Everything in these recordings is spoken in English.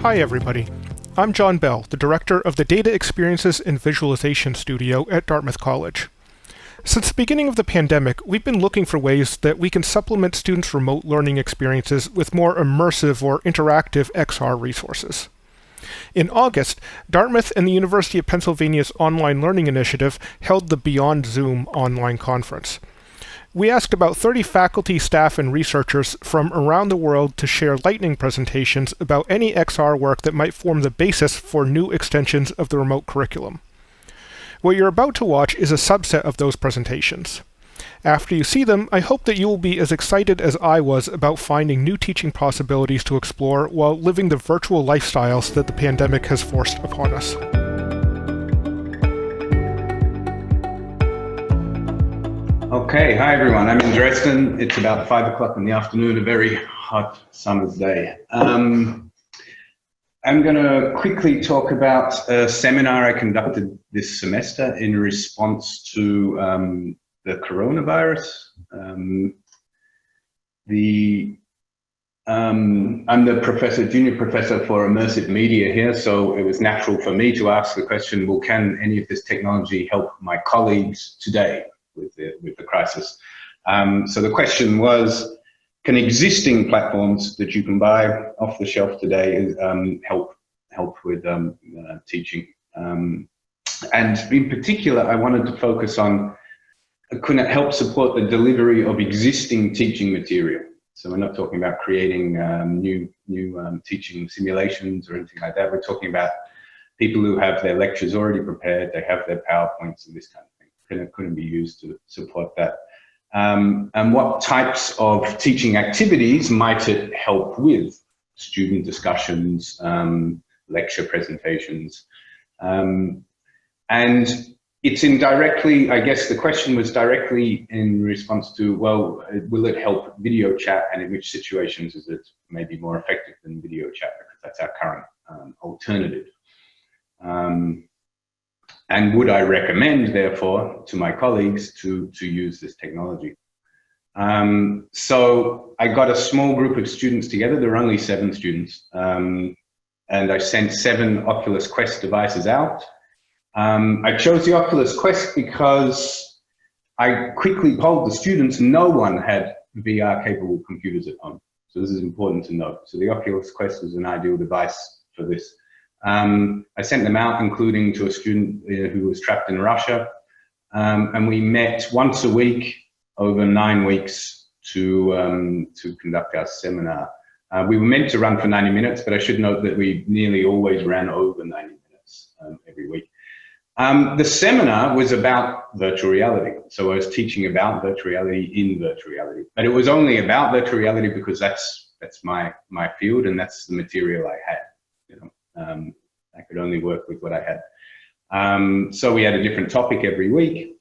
Hi everybody, I'm John Bell, the director of the Data Experiences and Visualization Studio at Dartmouth College. Since the beginning of the pandemic, we've been looking for ways that we can supplement students' remote learning experiences with more immersive or interactive XR resources. In August, Dartmouth and the University of Pennsylvania's Online Learning Initiative held the Beyond Zoom online conference. We asked about 30 faculty, staff, and researchers from around the world to share lightning presentations about any XR work that might form the basis for new extensions of the remote curriculum. What you're about to watch is a subset of those presentations. After you see them, I hope that you will be as excited as I was about finding new teaching possibilities to explore while living the virtual lifestyles that the pandemic has forced upon us. Okay, hi everyone. I'm in Dresden. It's about 5 o'clock in the afternoon, a very hot summer's day. I'm going to quickly talk about a seminar I conducted this semester in response to the coronavirus. I'm the junior professor for immersive media here, so it was natural for me to ask the question, well, can any of this technology help my colleagues today with the crisis? So the question was, can existing platforms that you can buy off the shelf today help with teaching? And in particular, I wanted to focus on, can it help support the delivery of existing teaching material? So we're not talking about creating new teaching simulations or anything like that. We're talking about people who have their lectures already prepared, they have their PowerPoints and this kind of thing. Couldn't be used to support that. And what types of teaching activities might it help with? Student discussions, lecture presentations. And it's indirectly, I guess the question was directly in response to, well, will it help video chat, and in which situations is it maybe more effective than video chat, because that's our current alternative. And would I recommend, therefore, to my colleagues to use this technology? So I got a small group of students together. There were only 7 students. And I sent 7 Oculus Quest devices out. I chose the Oculus Quest because I quickly polled the students. No one had VR-capable computers at home. So this is important to note. So the Oculus Quest was an ideal device for this. I sent them out, including to a student who was trapped in Russia. And we met once a week over 9 weeks to conduct our seminar. We were meant to run for 90 minutes, but I should note that we nearly always ran over 90 minutes every week. The seminar was about virtual reality. So I was teaching about virtual reality in virtual reality. But it was only about virtual reality because that's my field, and that's the material I had. You know, I could only work with what I had. So we had a different topic every week.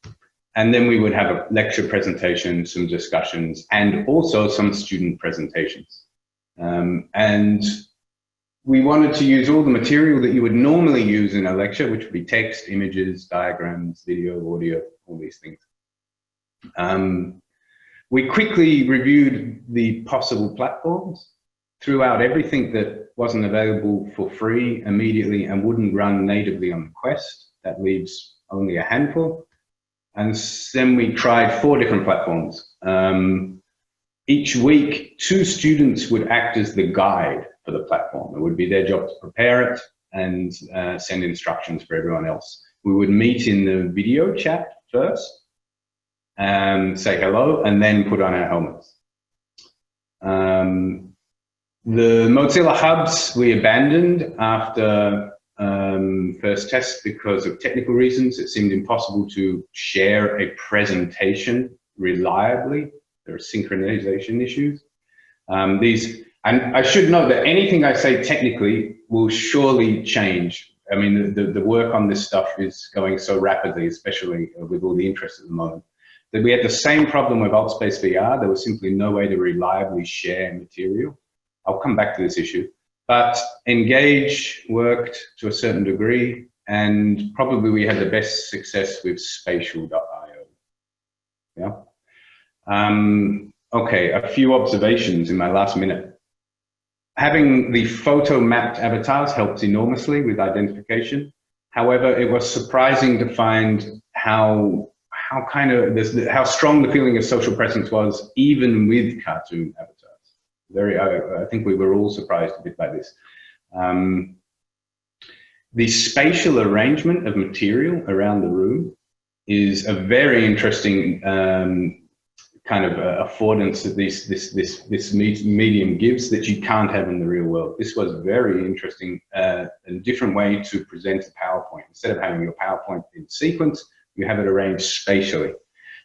And then we would have a lecture presentation, some discussions, and also some student presentations. And we wanted to use all the material that you would normally use in a lecture, which would be text, images, diagrams, video, audio, all these things. We quickly reviewed the possible platforms, threw out everything that wasn't available for free immediately and wouldn't run natively on the Quest. That leaves only a handful. And then we tried 4 different platforms. Each week, 2 students would act as the guide for the platform. It would be their job to prepare it and send instructions for everyone else. We would meet in the video chat first, say hello, and then put on our helmets. The Mozilla Hubs we abandoned after first test because of technical reasons. It seemed impossible to share a presentation reliably. There are synchronization issues. And I should note that anything I say technically will surely change. I mean, the work on this stuff is going so rapidly, especially with all the interest at the moment, that we had the same problem with AltSpace VR. There was simply no way to reliably share material. I'll come back to this issue. But Engage worked to a certain degree, and probably we had the best success with spatial.io. Yeah. Okay, a few observations in my last minute. Having the photo mapped avatars helps enormously with identification. However, it was surprising to find how strong the feeling of social presence was, even with cartoon avatars. I think we were all surprised a bit by this. The spatial arrangement of material around the room is a very interesting kind of affordance that this medium gives that you can't have in the real world. This was very interesting, a different way to present a PowerPoint. Instead of having your PowerPoint in sequence, you have it arranged spatially.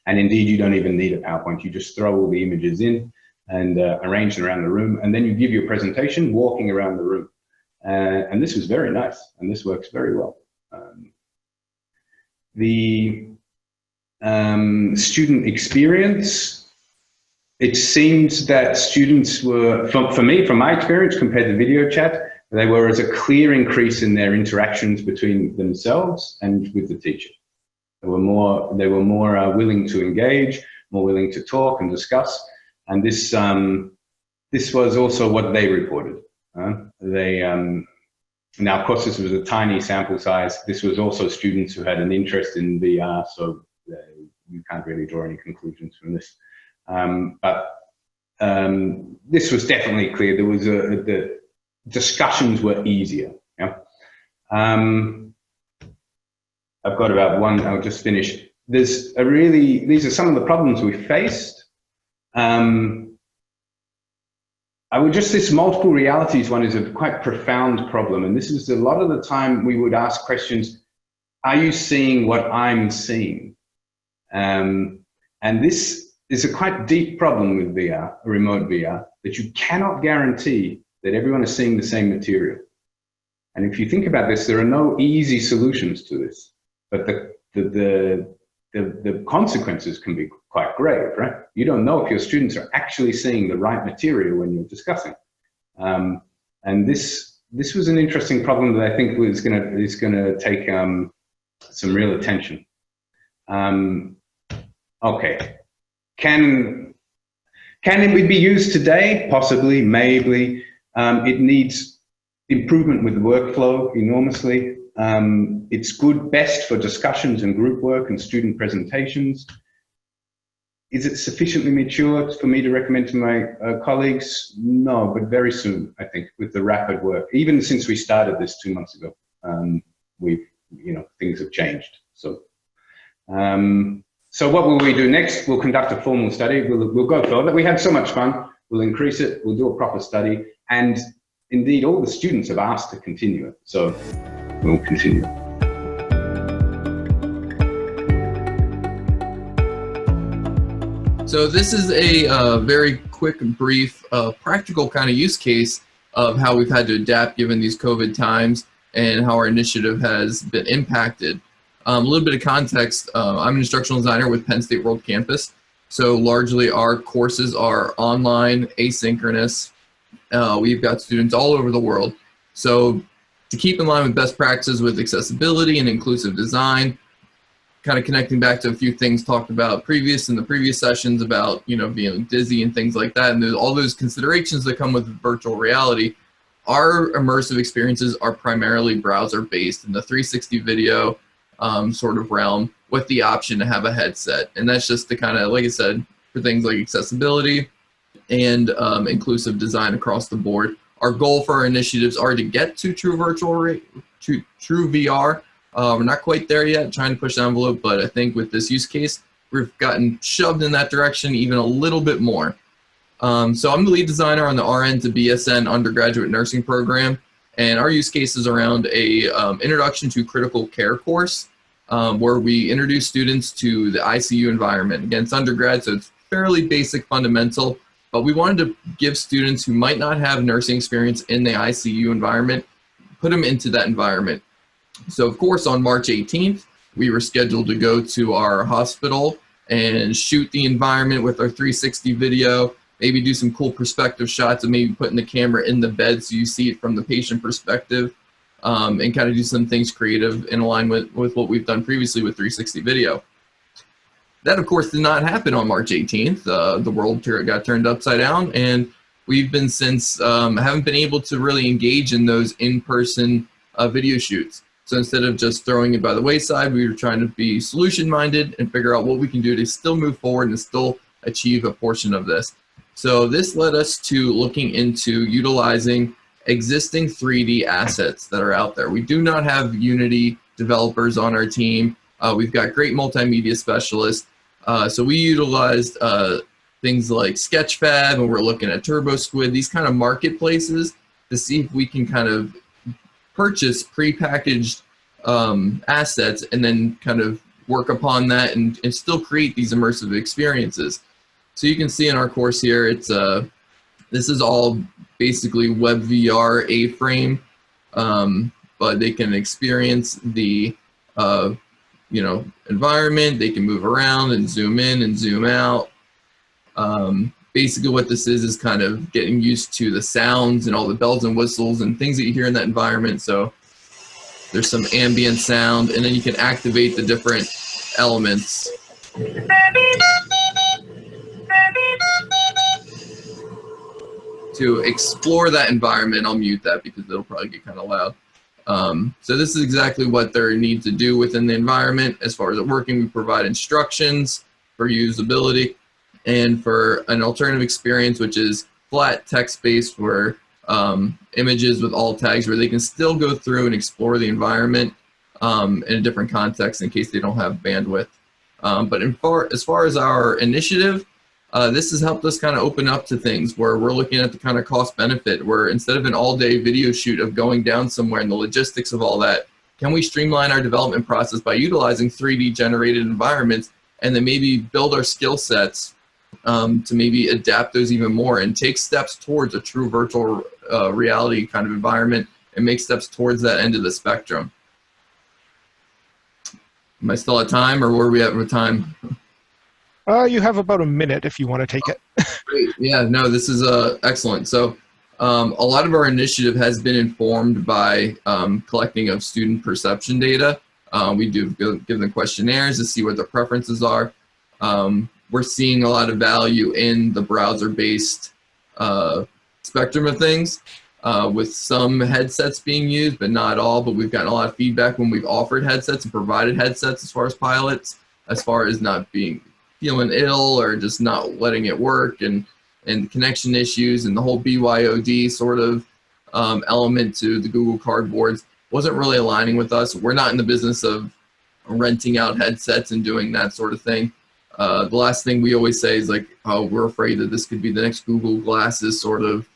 And indeed, you don't even need a PowerPoint. You just throw all the images in and arrange them around the room, and then you give your presentation walking around the room. And this was very nice, and this works very well. The student experience, it seems that students were, for me, from my experience compared to video chat, there was a clear increase in their interactions between themselves and with the teacher. They were more willing to engage, more willing to talk and discuss, and this was also what they reported. Now, of course, this was a tiny sample size. This was also students who had an interest in VR, so you can't really draw any conclusions from this. But this was definitely clear. There was the discussions were easier. Yeah? I've got about one. I'll just finish. These are some of the problems we faced. This multiple realities one is a quite profound problem. And this is a lot of the time we would ask questions, are you seeing what I'm seeing? And this is a quite deep problem with VR, remote VR, that you cannot guarantee that everyone is seeing the same material. And if you think about this, there are no easy solutions to this, but the consequences can be quite grave, right? You don't know if your students are actually seeing the right material when you're discussing. And this was an interesting problem that I think is going to take some real attention. Okay, can it be used today? Possibly, maybe. It needs improvement with the workflow enormously. It's best for discussions and group work and student presentations. Is it sufficiently mature for me to recommend to my colleagues? No, but very soon, I think, with the rapid work. Even since we started this 2 months ago, things have changed. So what will we do next? We'll conduct a formal study. We'll go further. We had so much fun. We'll increase it. We'll do a proper study. And indeed, all the students have asked to continue it. So we'll continue. So this is a very quick, brief, practical kind of use case of how we've had to adapt given these COVID times and how our initiative has been impacted. A little bit of context, I'm an instructional designer with Penn State World Campus. So largely our courses are online, asynchronous. We've got students all over the world. So to keep in line with best practices with accessibility and inclusive design, kind of connecting back to a few things talked about in the previous sessions about, being dizzy and things like that. And there's all those considerations that come with virtual reality. Our immersive experiences are primarily browser based in the 360 video sort of realm with the option to have a headset. And that's just to kind of, like I said, for things like accessibility and inclusive design across the board. Our goal for our initiatives are to get to true VR. We're not quite there yet, trying to push the envelope, but I think with this use case, we've gotten shoved in that direction even a little bit more. So I'm the lead designer on the RN to BSN undergraduate nursing program, and our use case is around a introduction to critical care course, where we introduce students to the ICU environment. Again, it's undergrad, so it's fairly basic, fundamental, but we wanted to give students who might not have nursing experience in the ICU environment, put them into that environment. So of course, on March 18th, we were scheduled to go to our hospital and shoot the environment with our 360 video, maybe do some cool perspective shots of maybe putting the camera in the bed so you see it from the patient perspective, and kind of do some things creative in alignment with what we've done previously with 360 video. That, of course, did not happen on March 18th. The world got turned upside down, and we've been since haven't been able to really engage in those in-person video shoots. So instead of just throwing it by the wayside, we were trying to be solution-minded and figure out what we can do to still move forward and still achieve a portion of this. So this led us to looking into utilizing existing 3D assets that are out there. We do not have Unity developers on our team. We've got great multimedia specialists. So we utilized things like Sketchfab, and we're looking at TurboSquid, these kind of marketplaces to see if we can kind of purchase prepackaged assets and then kind of work upon that and still create these immersive experiences. So you can see in our course here, it's this is all basically WebVR A-frame, but they can experience the environment. They can move around and zoom in and zoom out. Basically what this is kind of getting used to the sounds and all the bells and whistles and things that you hear in that environment. So there's some ambient sound, and then you can activate the different elements. To explore that environment. I'll mute that because it'll probably get kind of loud. So this is exactly what they need to do within the environment. As far as it working, we provide instructions for usability and for an alternative experience, which is flat text-based for images with alt tags, where they can still go through and explore the environment in a different context in case they don't have bandwidth. But as far as our initiative, this has helped us kind of open up to things where we're looking at the kind of cost benefit, where instead of an all-day video shoot of going down somewhere and the logistics of all that, can we streamline our development process by utilizing 3D generated environments and then maybe build our skill sets to maybe adapt those even more and take steps towards a true virtual reality kind of environment and make steps towards that end of the spectrum. Am I still at time, or where are we at with time? You have about a minute if you want to take it. Great. Yeah, no, this is excellent. So a lot of our initiative has been informed by collecting of student perception data. We do give them questionnaires to see what their preferences are. We're seeing a lot of value in the browser-based spectrum of things, with some headsets being used, but not all. But we've gotten a lot of feedback when we've offered headsets and provided headsets as far as pilots, as far as not feeling ill or just not letting it work, and connection issues and the whole BYOD sort of element to the Google Cardboards wasn't really aligning with us. We're not in the business of renting out headsets and doing that sort of thing. The last thing we always say is like, oh, we're afraid that this could be the next Google Glasses sort of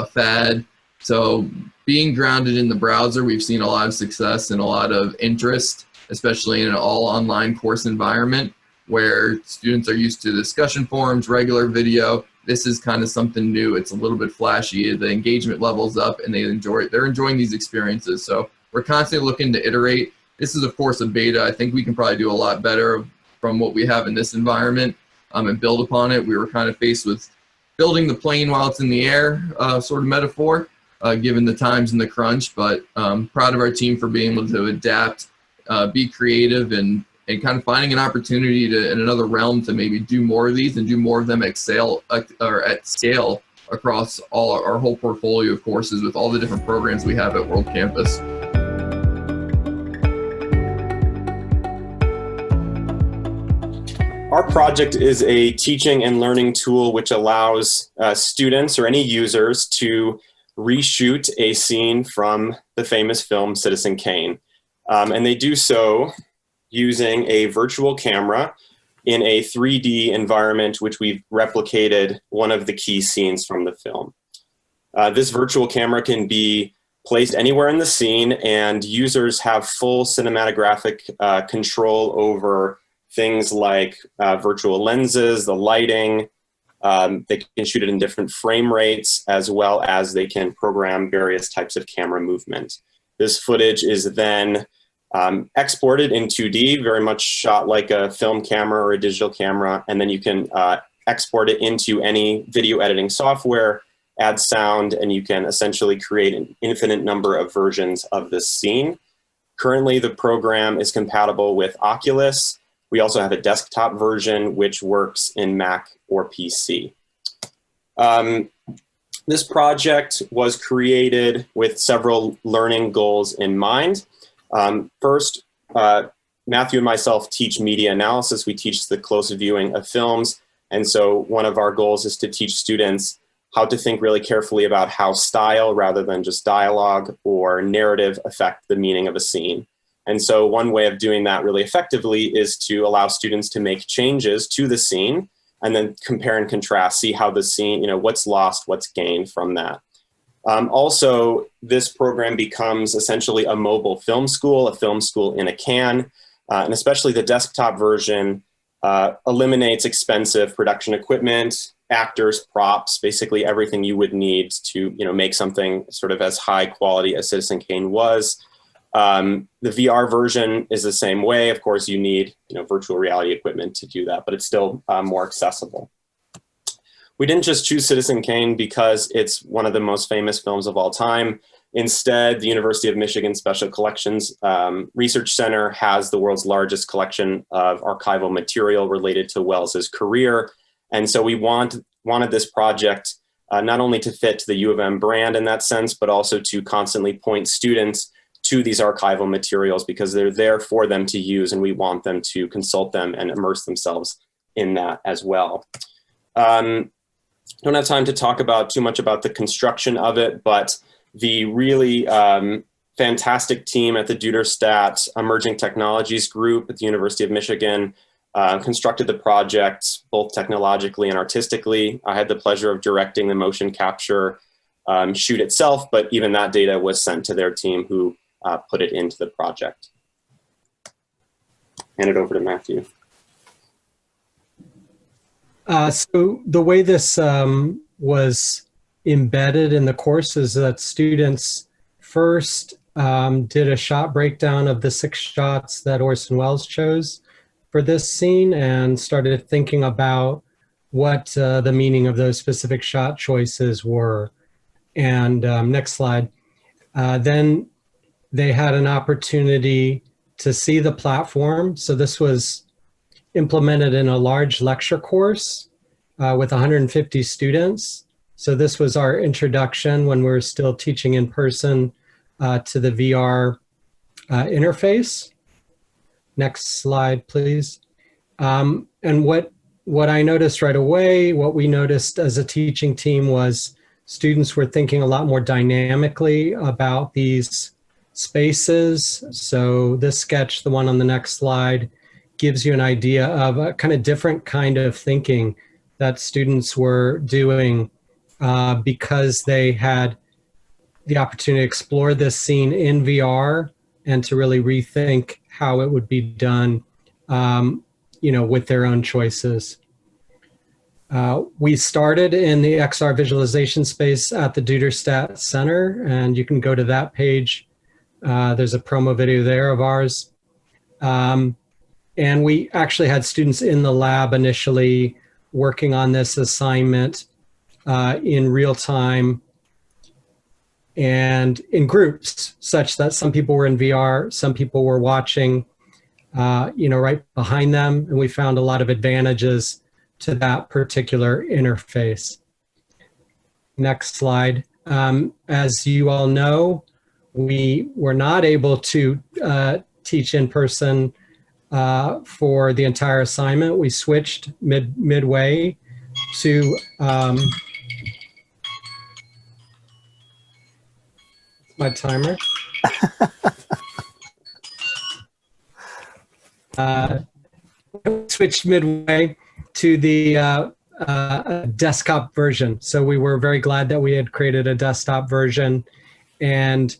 fad. So being grounded in the browser, we've seen a lot of success and a lot of interest, especially in an all online course environment where students are used to discussion forums, regular video. This is kind of something new. It's a little bit flashy. The engagement level's up, and they're enjoying these experiences. So we're constantly looking to iterate. This is, of course, a beta. I think we can probably do a lot better from what we have in this environment and build upon it. We were kind of faced with building the plane while it's in the air, sort of metaphor, given the times and the crunch. But proud of our team for being able to adapt, be creative, and kind of finding an opportunity in another realm to maybe do more of these and do more of them at scale across all our whole portfolio of courses with all the different programs we have at World Campus. Our project is a teaching and learning tool which allows students or any users to reshoot a scene from the famous film Citizen Kane. And they do so using a virtual camera in a 3D environment, which we've replicated one of the key scenes from the film. This virtual camera can be placed anywhere in the scene, and users have full cinematographic control over things like virtual lenses, the lighting. They can shoot it in different frame rates, as well as they can program various types of camera movement. This footage is then exported in 2D, very much shot like a film camera or a digital camera, and then you can export it into any video editing software, add sound, and you can essentially create an infinite number of versions of this scene. Currently, the program is compatible with Oculus. We also have a desktop version which works in Mac or PC. This project was created with several learning goals in mind. First, Matthew and myself teach media analysis. We teach the close viewing of films. And so one of our goals is to teach students how to think really carefully about how style, rather than just dialogue or narrative, affect the meaning of a scene. And so one way of doing that really effectively is to allow students to make changes to the scene and then compare and contrast, see how the scene, what's lost, what's gained from that. Also, this program becomes essentially a mobile film school, a film school in a can, and especially the desktop version eliminates expensive production equipment, actors, props, basically everything you would need to make something sort of as high quality as Citizen Kane was. The VR version is the same way. Of course, you need virtual reality equipment to do that, but it's still more accessible. We didn't just choose Citizen Kane because it's one of the most famous films of all time. Instead, the University of Michigan Special Collections Research Center has the world's largest collection of archival material related to Welles's career. And so we wanted this project not only to fit the U of M brand in that sense, but also to constantly point students to these archival materials because they're there for them to use, and we want them to consult them and immerse themselves in that as well. Don't have time to talk too much about the construction of it, but the really fantastic team at the Duderstadt Emerging Technologies Group at the University of Michigan constructed the project both technologically and artistically. I had the pleasure of directing the motion capture shoot itself, but even that data was sent to their team who put it into the project. Hand it over to Matthew. So the way this was embedded in the course is that students first did a shot breakdown of the 6 shots that Orson Welles chose for this scene and started thinking about what the meaning of those specific shot choices were. And next slide. Then they had an opportunity to see the platform. So this was implemented in a large lecture course with 150 students. So this was our introduction when we were still teaching in person to the VR interface. Next slide, please. And what I noticed right away, what we noticed as a teaching team was students were thinking a lot more dynamically about these spaces. So this sketch, the one on the next slide, gives you an idea of a kind of different kind of thinking that students were doing because they had the opportunity to explore this scene in VR and to really rethink how it would be done, with their own choices. We started in the XR visualization space at the Duderstadt Center, and you can go to that page. There's a promo video there of ours. And we actually had students in the lab initially working on this assignment in real time and in groups, such that some people were in VR, some people were watching, right behind them. And we found a lot of advantages to that particular interface. Next slide. As you all know, we were not able to teach in person for the entire assignment. We switched midway to my timer. Switched midway to the desktop version. So we were very glad that we had created a desktop version, and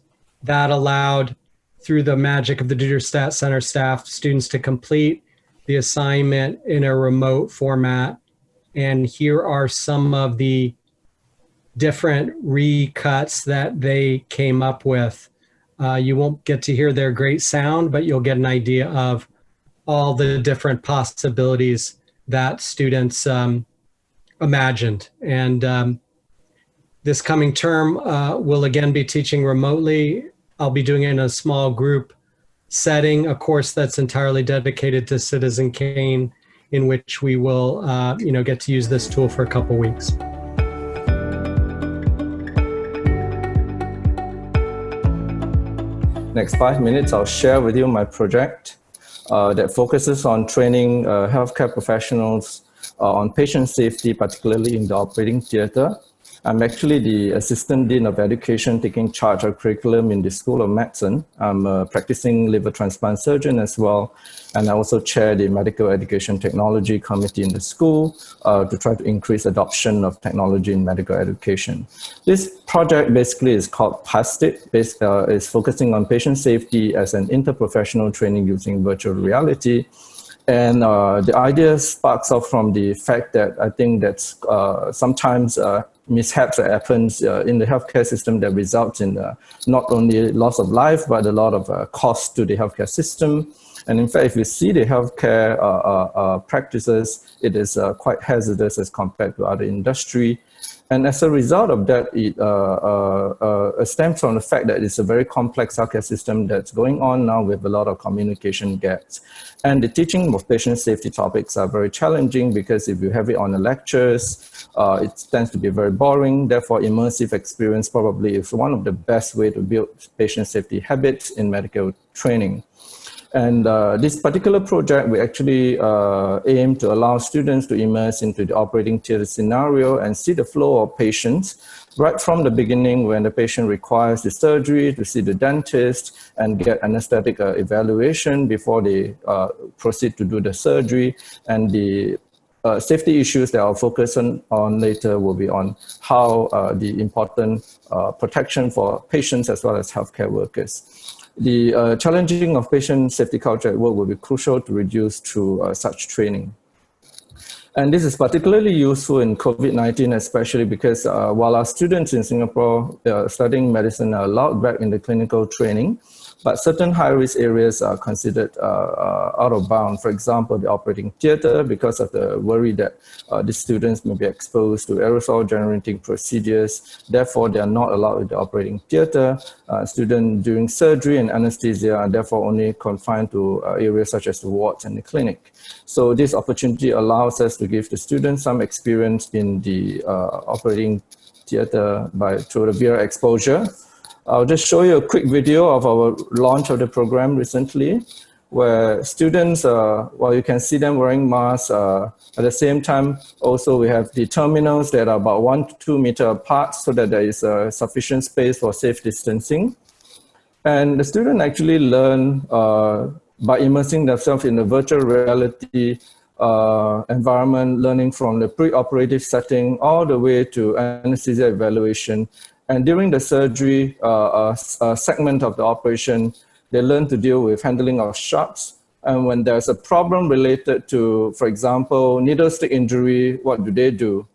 that allowed, through the magic of the Duderstadt Center staff, students to complete the assignment in a remote format. And here are some of the different recuts that they came up with. You won't get to hear their great sound, but you'll get an idea of all the different possibilities that students imagined. And this coming term, we'll again be teaching remotely. I'll be doing it in a small group setting, a course that's entirely dedicated to Citizen Kane, in which we will get to use this tool for a couple weeks. next 5 minutes, I'll share with you my project that focuses on training healthcare professionals on patient safety, particularly in the operating theater. I'm actually the Assistant Dean of Education taking charge of curriculum in the School of Medicine. I'm a practicing liver transplant surgeon as well. And I also chair the Medical Education Technology Committee in the school to try to increase adoption of technology in medical education. This project basically is called PASTIT. It's focusing on patient safety as an interprofessional training using virtual reality. And the idea sparks off from the fact that I think that sometimes mishaps that happens in the healthcare system that results in not only loss of life, but a lot of cost to the healthcare system. And in fact, if you see the healthcare practices, it is quite hazardous as compared to other industry. And as a result of that, it stems from the fact that it's a very complex healthcare system that's going on now with a lot of communication gaps. And the teaching of patient safety topics are very challenging because if you have it on the lectures, it tends to be very boring. Therefore, immersive experience probably is one of the best ways to build patient safety habits in medical training. And this particular project, we actually aim to allow students to immerse into the operating theater scenario and see the flow of patients right from the beginning when the patient requires the surgery, to see the dentist and get anesthetic evaluation before they proceed to do the surgery. And the safety issues that I'll focus on later will be on how the important protection for patients as well as healthcare workers. The challenging of patient safety culture at work will be crucial to reduce through such training. And this is particularly useful in COVID-19, especially because while our students in Singapore studying medicine are allowed back in the clinical training, but certain high-risk areas are considered out of bound. For example, the operating theater, because of the worry that the students may be exposed to aerosol-generating procedures. Therefore, they are not allowed in the operating theater. Students doing surgery and anesthesia are therefore only confined to areas such as the wards and the clinic. So this opportunity allows us to give the students some experience in the operating theater through the VR exposure. I'll just show you a quick video of our launch of the program recently, where students, well, you can see them wearing masks. At the same time, also we have the terminals that are about 1 to 2 meters apart so that there is sufficient space for safe distancing. And the students actually learn by immersing themselves in the virtual reality environment, learning from the pre-operative setting all the way to anesthesia evaluation. And during the surgery segment of the operation, they learn to deal with handling of shots. And when there's a problem related to, for example, needle stick injury, what do?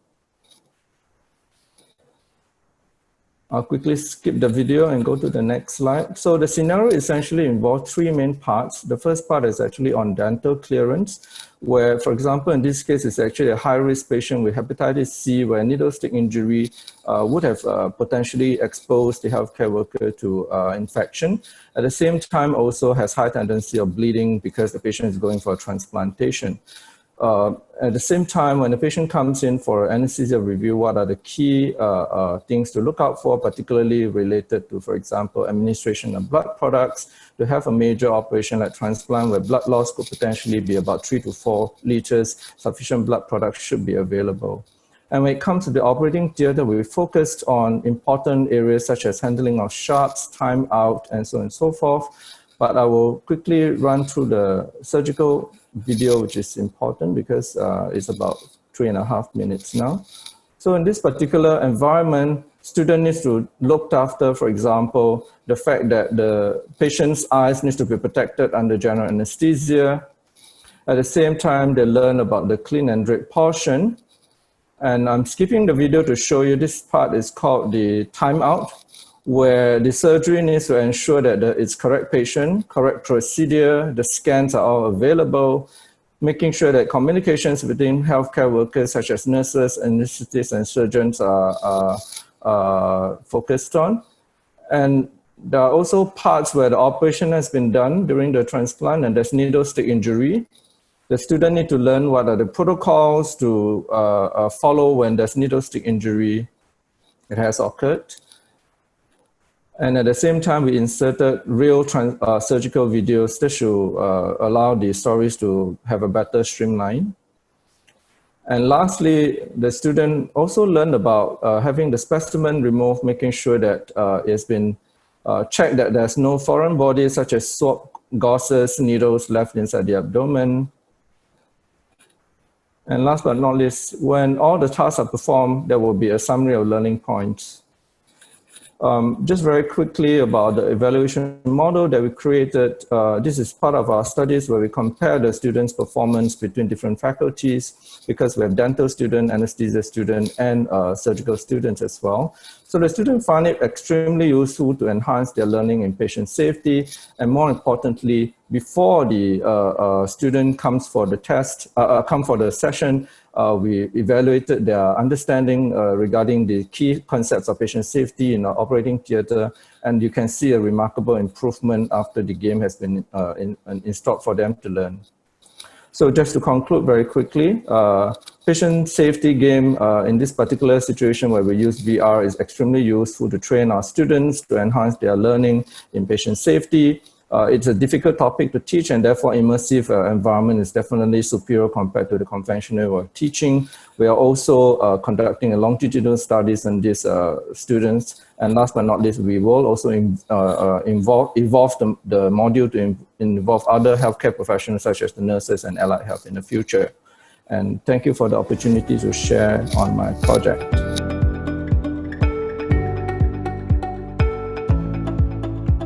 I'll quickly skip the video and go to the next slide. So the scenario essentially involves 3 main parts. The first part is actually on dental clearance, where, for example, in this case, it's actually a high-risk patient with hepatitis C, where needle stick injury would have potentially exposed the healthcare worker to infection. At the same time, also has high tendency of bleeding because the patient is going for a transplantation. At the same time, when the patient comes in for anesthesia review, what are the key things to look out for, particularly related to, for example, administration of blood products? To have a major operation like transplant where blood loss could potentially be about 3 to 4 liters, sufficient blood products should be available. And when it comes to the operating theater, we focused on important areas such as handling of shots, time out, and so on and so forth. But I will quickly run through the surgical video, which is important because it's about 3.5 minutes now. So in this particular environment, student needs to look after, for example, the fact that the patient's eyes needs to be protected under general anesthesia. At the same time, they learn about the clean and drape portion. And I'm skipping the video to show you this part is called the timeout, where the surgery needs to ensure that it's correct patient, correct procedure, the scans are all available, making sure that communications between healthcare workers such as nurses, anesthetists, and surgeons are focused on. And there are also parts where the operation has been done during the transplant and there's needle stick injury. The student need to learn what are the protocols to follow when there's needle stick injury it has occurred. And at the same time, we inserted real surgical videos that should allow the stories to have a better streamline. And lastly, the student also learned about having the specimen removed, making sure that it's been checked that there's no foreign bodies such as swab, gauzes, needles left inside the abdomen. And last but not least, when all the tasks are performed, there will be a summary of learning points. Just very quickly about the evaluation model that we created. This is part of our studies where we compare the students' performance between different faculties, because we have dental student, anesthesia student, and surgical students as well. So the students find it extremely useful to enhance their learning in patient safety, and more importantly, before the student comes for the test, come for the session, we evaluated their understanding regarding the key concepts of patient safety in our operating theater, and you can see a remarkable improvement after the game has been installed for them to learn. So just to conclude very quickly, patient safety game in this particular situation where we use VR is extremely useful to train our students to enhance their learning in patient safety. It's a difficult topic to teach, and therefore immersive environment is definitely superior compared to the conventional teaching. We are also conducting a longitudinal studies on these students. And last but not least, we will also evolve the module to involve other healthcare professionals such as the nurses and allied health in the future. And thank you for the opportunity to share on my project.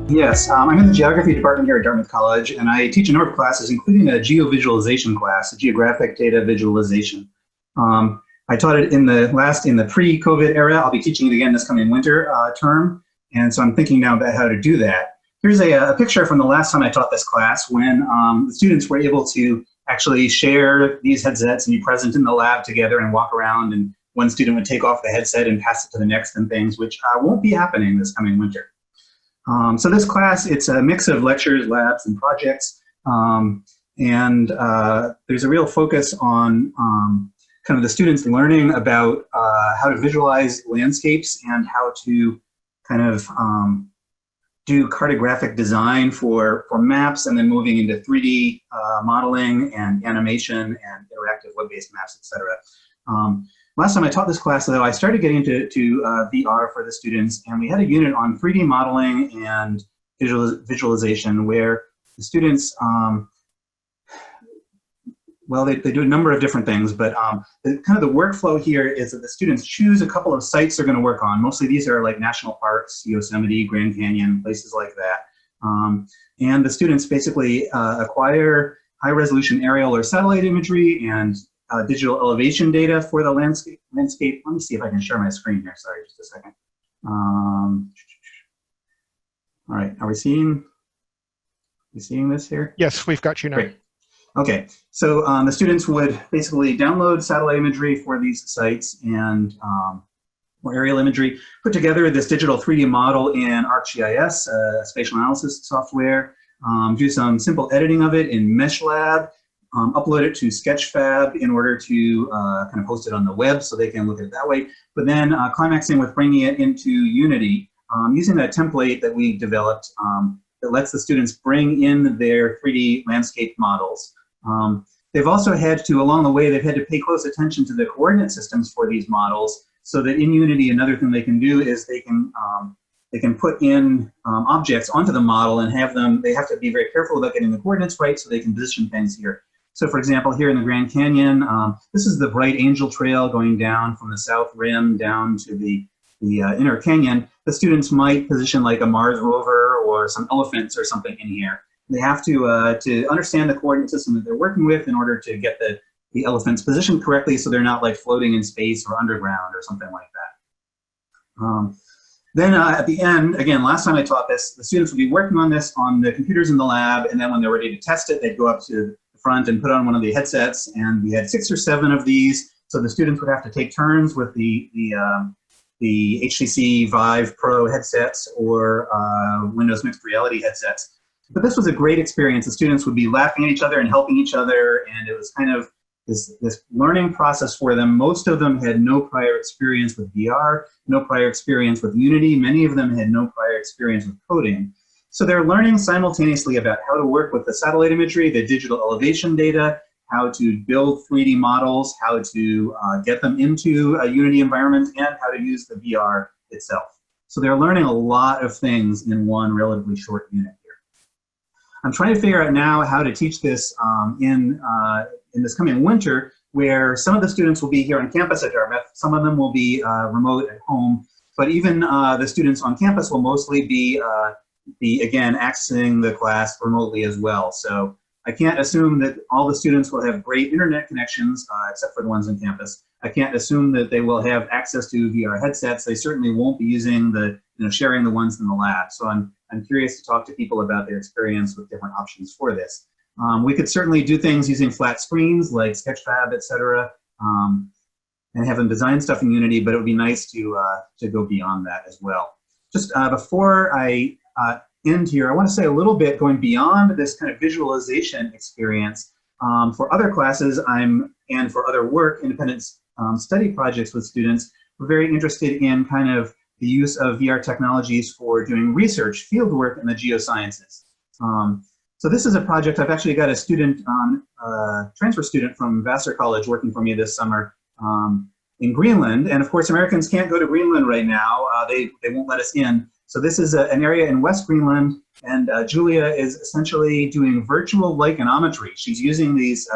Yes, I'm in the geography department here at Dartmouth College, and I teach a number of classes, including a geovisualization class, a geographic data visualization. I taught it in the pre-COVID era. I'll be teaching it again this coming winter term, and so I'm thinking now about how to do that. Here's a picture from the last time I taught this class when the students were able to actually share these headsets and be present in the lab together and walk around, and one student would take off the headset and pass it to the next and things, which won't be happening this coming winter. So this class, it's a mix of lectures, labs, and projects, and there's a real focus on kind of the students learning about how to visualize landscapes and how to kind of do cartographic design for maps, and then moving into 3D modeling and animation and interactive web-based maps, etc. Last time I taught this class, though, I started getting into VR for the students, and we had a unit on 3D modeling and visualization where the students, well, they do a number of different things, but kind of the workflow here is that the students choose a couple of sites they're going to work on. Mostly these are like national parks, Yosemite, Grand Canyon, places like that. And the students basically acquire high-resolution aerial or satellite imagery and digital elevation data for the landscape. Let me see if I can share my screen here. Sorry, just a second. All right, are we seeing this here? Yes, we've got you now. Great. Okay, so the students would basically download satellite imagery for these sites and or aerial imagery, put together this digital 3D model in ArcGIS, spatial analysis software, do some simple editing of it in MeshLab, upload it to Sketchfab in order to kind of post it on the web so they can look at it that way, but then climaxing with bringing it into Unity using that template that we developed that lets the students bring in their 3D landscape models. They've also had to, along the way, they've had to pay close attention to the coordinate systems for these models, so that in Unity, another thing they can do is they can put in objects onto the model and have them, they have to be very careful about getting the coordinates right so they can position things here. So for example, here in the Grand Canyon, this is the Bright Angel Trail going down from the south rim down to the inner canyon. The students might position like a Mars rover or some elephants or something in here. They have to understand the coordinate system that they're working with in order to get the elephants positioned correctly so they're not like floating in space or underground or something like that. Then at the end, again, last time I taught this, the students would be working on this on the computers in the lab, and then when they're ready to test it, they'd go up to the front and put on one of the headsets, and we had 6 or 7 of these, so the students would have to take turns with the HTC Vive Pro headsets or Windows Mixed Reality headsets. But this was a great experience. The students would be laughing at each other and helping each other, and it was kind of this learning process for them. Most of them had no prior experience with VR, no prior experience with Unity. Many of them had no prior experience with coding. So they're learning simultaneously about how to work with the satellite imagery, the digital elevation data, how to build 3D models, how to get them into a Unity environment, and how to use the VR itself. So they're learning a lot of things in one relatively short unit here. I'm trying to figure out now how to teach this in this coming winter, where some of the students will be here on campus at Dartmouth, some of them will be remote at home, but even the students on campus will mostly be again, accessing the class remotely as well. So I can't assume that all the students will have great internet connections, except for the ones on campus. I can't assume that they will have access to VR headsets. They certainly won't be using the, sharing the ones in the lab. So I'm curious to talk to people about their experience with different options for this. We could certainly do things using flat screens like Sketchfab, et cetera, and have them design stuff in Unity, but it would be nice to go beyond that as well. Just before I end here, I want to say a little bit going beyond this kind of visualization experience. For other classes, and for other work, independent study projects with students, we're very interested in kind of the use of VR technologies for doing research, field work in the geosciences. So this is a project. I've actually got a student, transfer student from Vassar College working for me this summer in Greenland. And of course, Americans can't go to Greenland right now. They won't let us in. So this is an area in West Greenland, and Julia is essentially doing virtual lichenometry. She's using these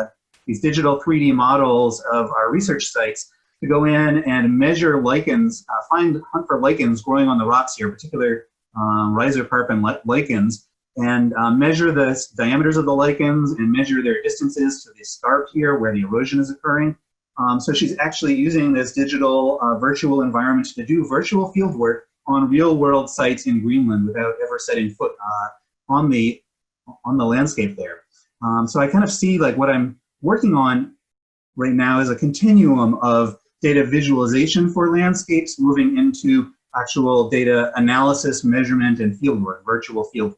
digital 3D models of our research sites to go in and measure lichens, hunt for lichens growing on the rocks here, particular rhizocarpin lichens, and measure the diameters of the lichens and measure their distances to the scarp here where the erosion is occurring. So she's actually using this digital virtual environment to do virtual field work on real-world sites in Greenland without ever setting foot on the landscape there. So I kind of see like what I'm working on right now is a continuum of data visualization for landscapes moving into actual data analysis, measurement, and fieldwork, virtual fieldwork.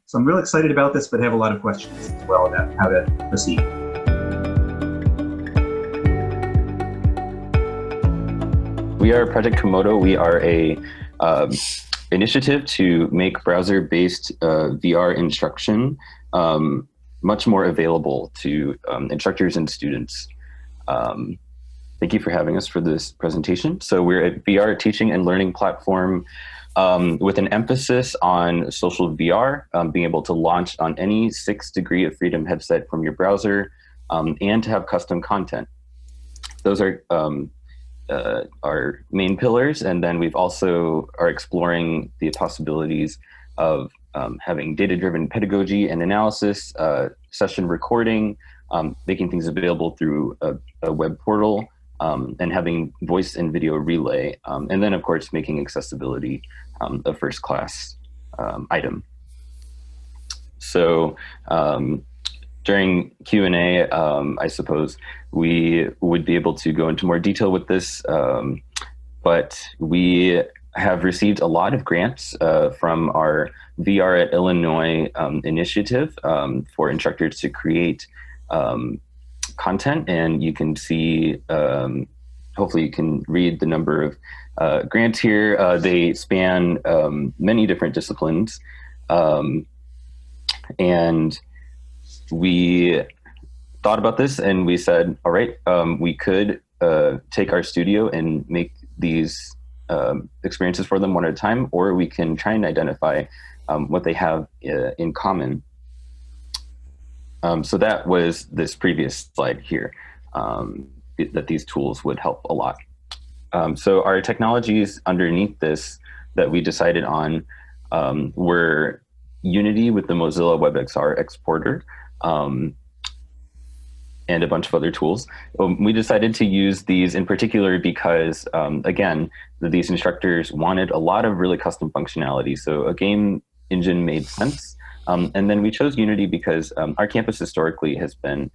So I'm really excited about this, but have a lot of questions as well about how to proceed. We are Project Komodo. We are a initiative to make browser-based VR instruction much more available to instructors and students. Thank you for having us for this presentation. So we're a VR teaching and learning platform with an emphasis on social VR, being able to launch on any 6 degree of freedom headset from your browser, and to have custom content. Those are our main pillars, and then we've also are exploring the possibilities of having data-driven pedagogy and analysis, session recording, making things available through a web portal, and having voice and video relay, and then of course making accessibility a first class item. So during Q&A, I suppose we would be able to go into more detail with this, but we have received a lot of grants from our VR at Illinois initiative for instructors to create content, and you can see, hopefully you can read the number of grants here. They span many different disciplines, and we thought about this and we said, all right, we could take our studio and make these experiences for them one at a time, or we can try and identify what they have in common. So that was this previous slide here, that these tools would help a lot. So our technologies underneath this that we decided on were Unity with the Mozilla WebXR exporter, and a bunch of other tools. We decided to use these in particular because, again, these instructors wanted a lot of really custom functionality. So a game engine made sense. And then we chose Unity because our campus historically has been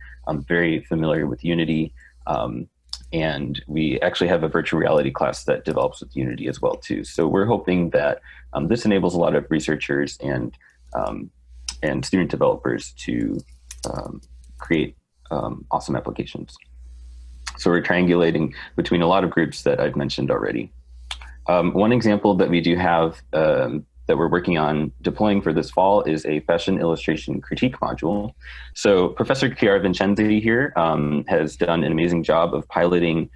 very familiar with Unity. And we actually have a virtual reality class that develops with Unity as well too. So we're hoping that this enables a lot of researchers and student developers to create awesome applications. So we're triangulating between a lot of groups that I've mentioned already. One example that we do have that we're working on deploying for this fall is a fashion illustration critique module. So Professor Chiara Vincenzi here has done an amazing job of piloting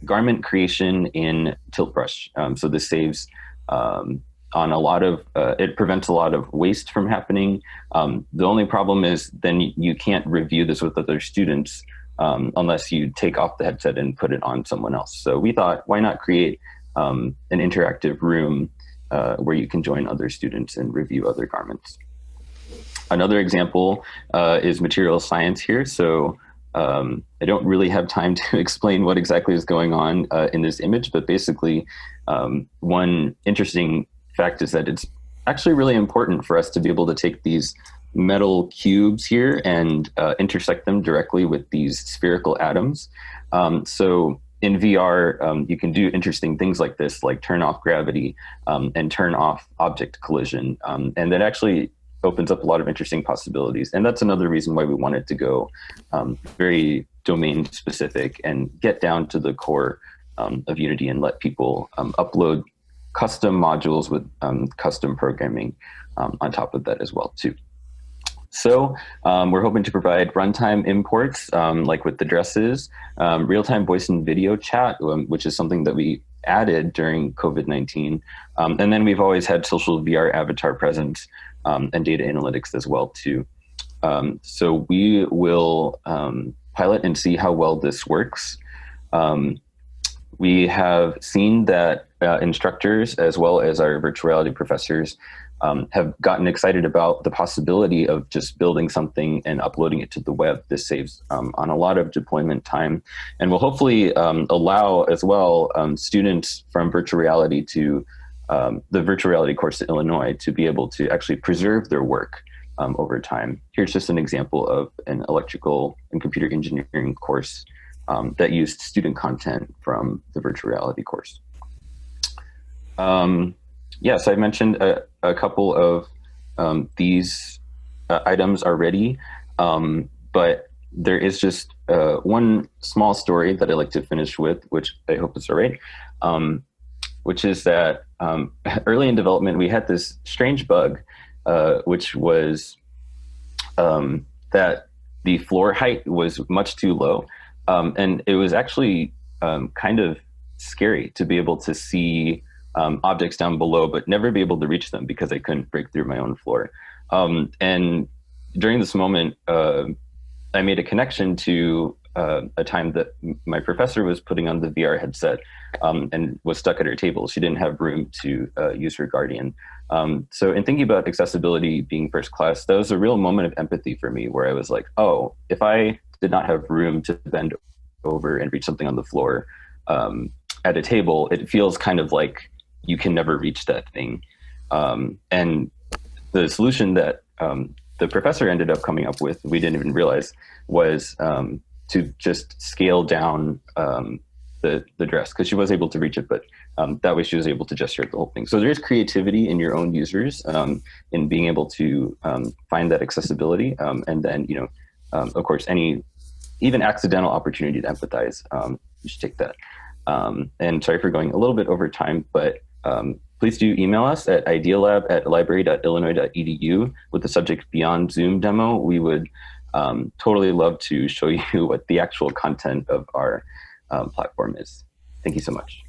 garment creation in Tilt Brush. So this saves on a lot of, it prevents a lot of waste from happening. The only problem is then you can't review this with other students unless you take off the headset and put it on someone else. So we thought, why not create an interactive room where you can join other students and review other garments. Another example is material science here. So I don't really have time to explain what exactly is going on in this image, but basically one interesting fact is that it's actually really important for us to be able to take these metal cubes here and intersect them directly with these spherical atoms. So in VR, you can do interesting things like this, like turn off gravity and turn off object collision. And that actually opens up a lot of interesting possibilities. And that's another reason why we wanted to go very domain specific and get down to the core of Unity and let people upload custom modules with custom programming on top of that as well too. So we're hoping to provide runtime imports, like with the dresses, real-time voice and video chat, which is something that we added during COVID-19. And then we've always had social VR avatar presence and data analytics as well too. So we will pilot and see how well this works. We have seen that instructors as well as our virtual reality professors have gotten excited about the possibility of just building something and uploading it to the web. This saves on a lot of deployment time and will hopefully allow as well students from virtual reality to the virtual reality course at Illinois to be able to actually preserve their work over time. Here's just an example of an electrical and computer engineering course that used student content from the virtual reality course. Yes, I mentioned a couple of these items already, but there is just one small story that I like to finish with, which I hope is all right, which is that early in development, we had this strange bug, which was that the floor height was much too low. And it was actually kind of scary to be able to see objects down below, but never be able to reach them because I couldn't break through my own floor. And during this moment, I made a connection to a time that my professor was putting on the VR headset and was stuck at her table. She didn't have room to use her Guardian. So in thinking about accessibility being first class, that was a real moment of empathy for me where I was like, oh, if I did not have room to bend over and reach something on the floor at a table, it feels kind of like you can never reach that thing. And the solution that the professor ended up coming up with, we didn't even realize, was to just scale down the dress, because she was able to reach it, but that way she was able to gesture at the whole thing. So there's creativity in your own users in being able to find that accessibility. And then, you know, of course, any even accidental opportunity to empathize, you should take that. And sorry for going a little bit over time, but please do email us at idealab@library.illinois.edu with the subject Beyond Zoom demo. We would totally love to show you what the actual content of our platform is. Thank you so much.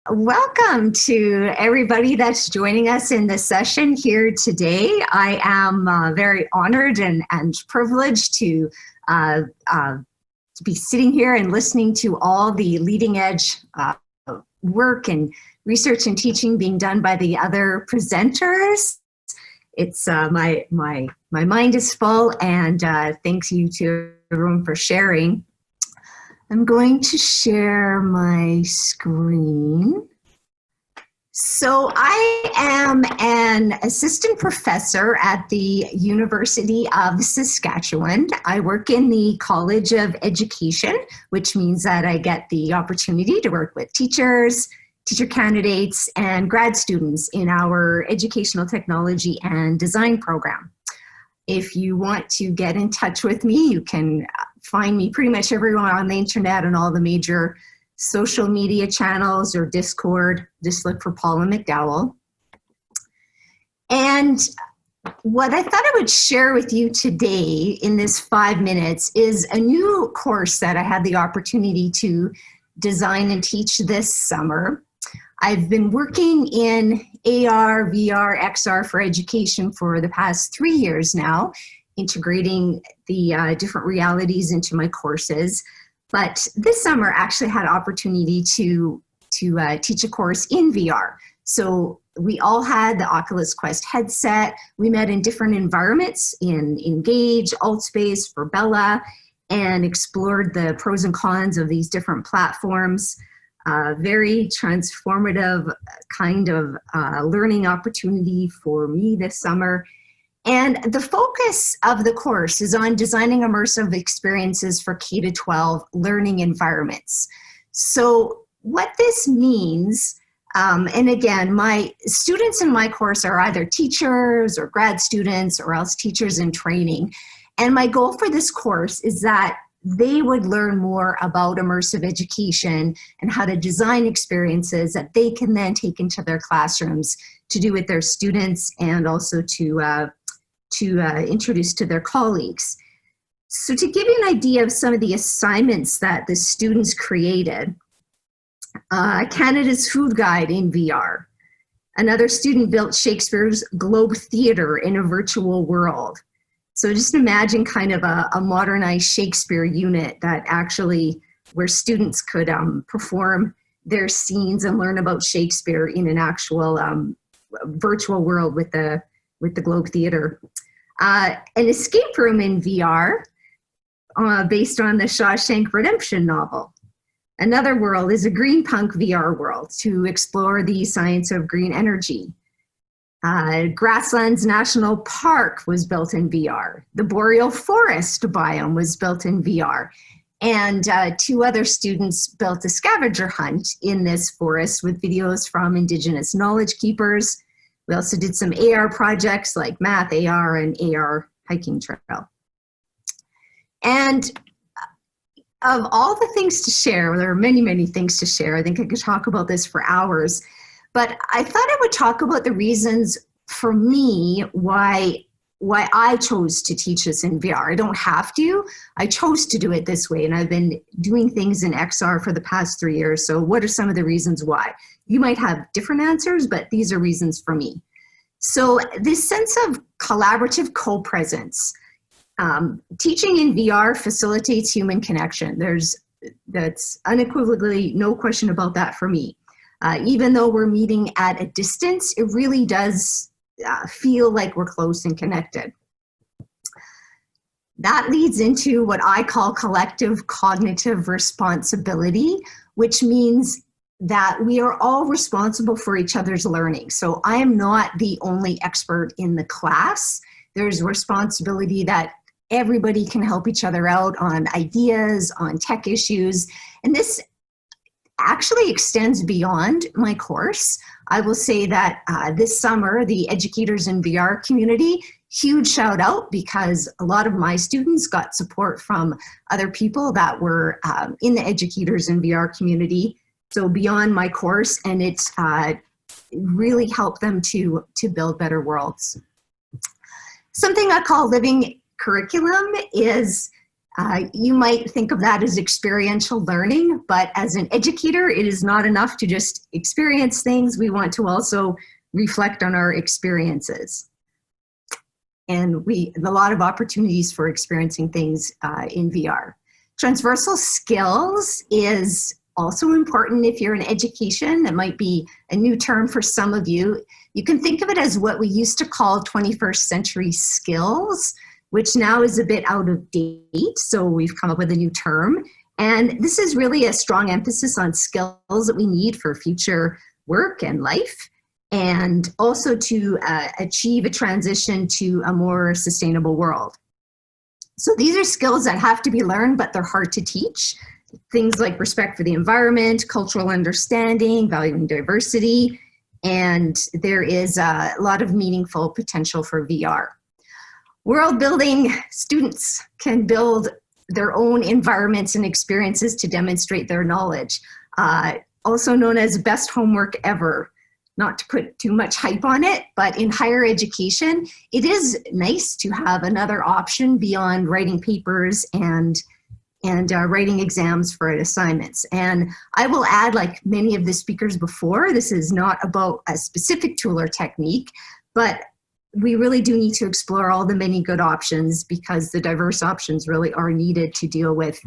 Welcome to everybody that's joining us in this session here today. I am very honored and privileged to be sitting here and listening to all the leading edge work and research and teaching being done by the other presenters. It's my mind is full, and thanks you to everyone for sharing. I'm going to share my screen. So I am an assistant professor at the University of Saskatchewan. I work in the College of Education, which means that I get the opportunity to work with teachers, teacher candidates, and grad students in our educational technology and design program. If you want to get in touch with me, you can find me pretty much everywhere on the internet and all the major social media channels or Discord. Just look for Paula McDowell. And what I thought I would share with you today in this 5 minutes is a new course that I had the opportunity to design and teach this summer. I've been working in AR, VR, XR for education for the past 3 years now, integrating the different realities into my courses. But this summer actually had opportunity to teach a course in VR. So we all had the Oculus Quest headset. We met in different environments in Engage, Altspace, Verbella, and explored the pros and cons of these different platforms. Very transformative kind of learning opportunity for me this summer. And the focus of the course is on designing immersive experiences for K-12 learning environments. So what this means, and again, my students in my course are either teachers or grad students or else teachers in training. And my goal for this course is that they would learn more about immersive education and how to design experiences that they can then take into their classrooms to do with their students and also to introduce to their colleagues. So to give you an idea of some of the assignments that the students created, Canada's Food Guide in VR. Another student built Shakespeare's Globe Theatre in a virtual world. So just imagine kind of a modernized Shakespeare unit that actually, where students could perform their scenes and learn about Shakespeare in an actual virtual world with the Globe Theatre. An escape room in VR based on the Shawshank Redemption novel. Another world is a green punk VR world to explore the science of green energy. Grasslands National Park was built in VR. The Boreal Forest biome was built in VR. And 2 other students built a scavenger hunt in this forest with videos from Indigenous knowledge keepers. We also did some AR projects like Math AR and AR hiking trail. And of all the things to share, there are many, many things to share. I think I could talk about this for hours, but I thought I would talk about the reasons for me why I chose to teach this in VR. I don't have to. I chose to do it this way, and I've been doing things in XR for the past 3 years. So what are some of the reasons why? You might have different answers, but these are reasons for me. So this sense of collaborative co-presence. Teaching in VR facilitates human connection. That's unequivocally no question about that for me. Even though we're meeting at a distance, it really does feel like we're close and connected. That leads into what I call collective cognitive responsibility, which means that we are all responsible for each other's learning. So I am not the only expert in the class. There's responsibility that everybody can help each other out on ideas, on tech issues. And this actually extends beyond my course. I will say that this summer, the Educators in VR community, huge shout out, because a lot of my students got support from other people that were in the Educators in VR community. So beyond my course, and it's really helped them to build better worlds. Something I call living curriculum is, you might think of that as experiential learning, but as an educator, it is not enough to just experience things. We want to also reflect on our experiences. And a lot of opportunities for experiencing things in VR. Transversal skills is also important if you're in education. That might be a new term for some of you. You can think of it as what we used to call 21st century skills, which now is a bit out of date. So we've come up with a new term. And this is really a strong emphasis on skills that we need for future work and life, and also to achieve a transition to a more sustainable world. So these are skills that have to be learned, but they're hard to teach. Things like respect for the environment, cultural understanding, valuing diversity, and there is a lot of meaningful potential for VR. World building, students can build their own environments and experiences to demonstrate their knowledge. Also known as best homework ever. Not to put too much hype on it, but in higher education, it is nice to have another option beyond writing papers and writing exams for assignments. And I will add, like many of the speakers before, this is not about a specific tool or technique, but we really do need to explore all the many good options, because the diverse options really are needed to deal with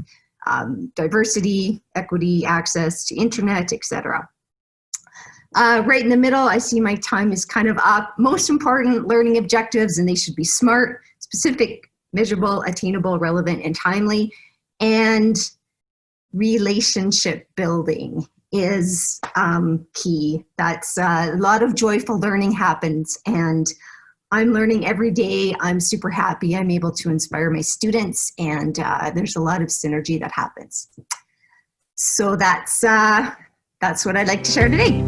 diversity, equity, access to internet, etc. Right in the middle, I see my time is kind of up. Most important learning objectives, and they should be SMART, specific, measurable, attainable, relevant, and timely. And relationship building is key. That's a lot of joyful learning happens, and I'm learning every day. I'm super happy I'm able to inspire my students, and there's a lot of synergy that happens. So that's what I'd like to share today.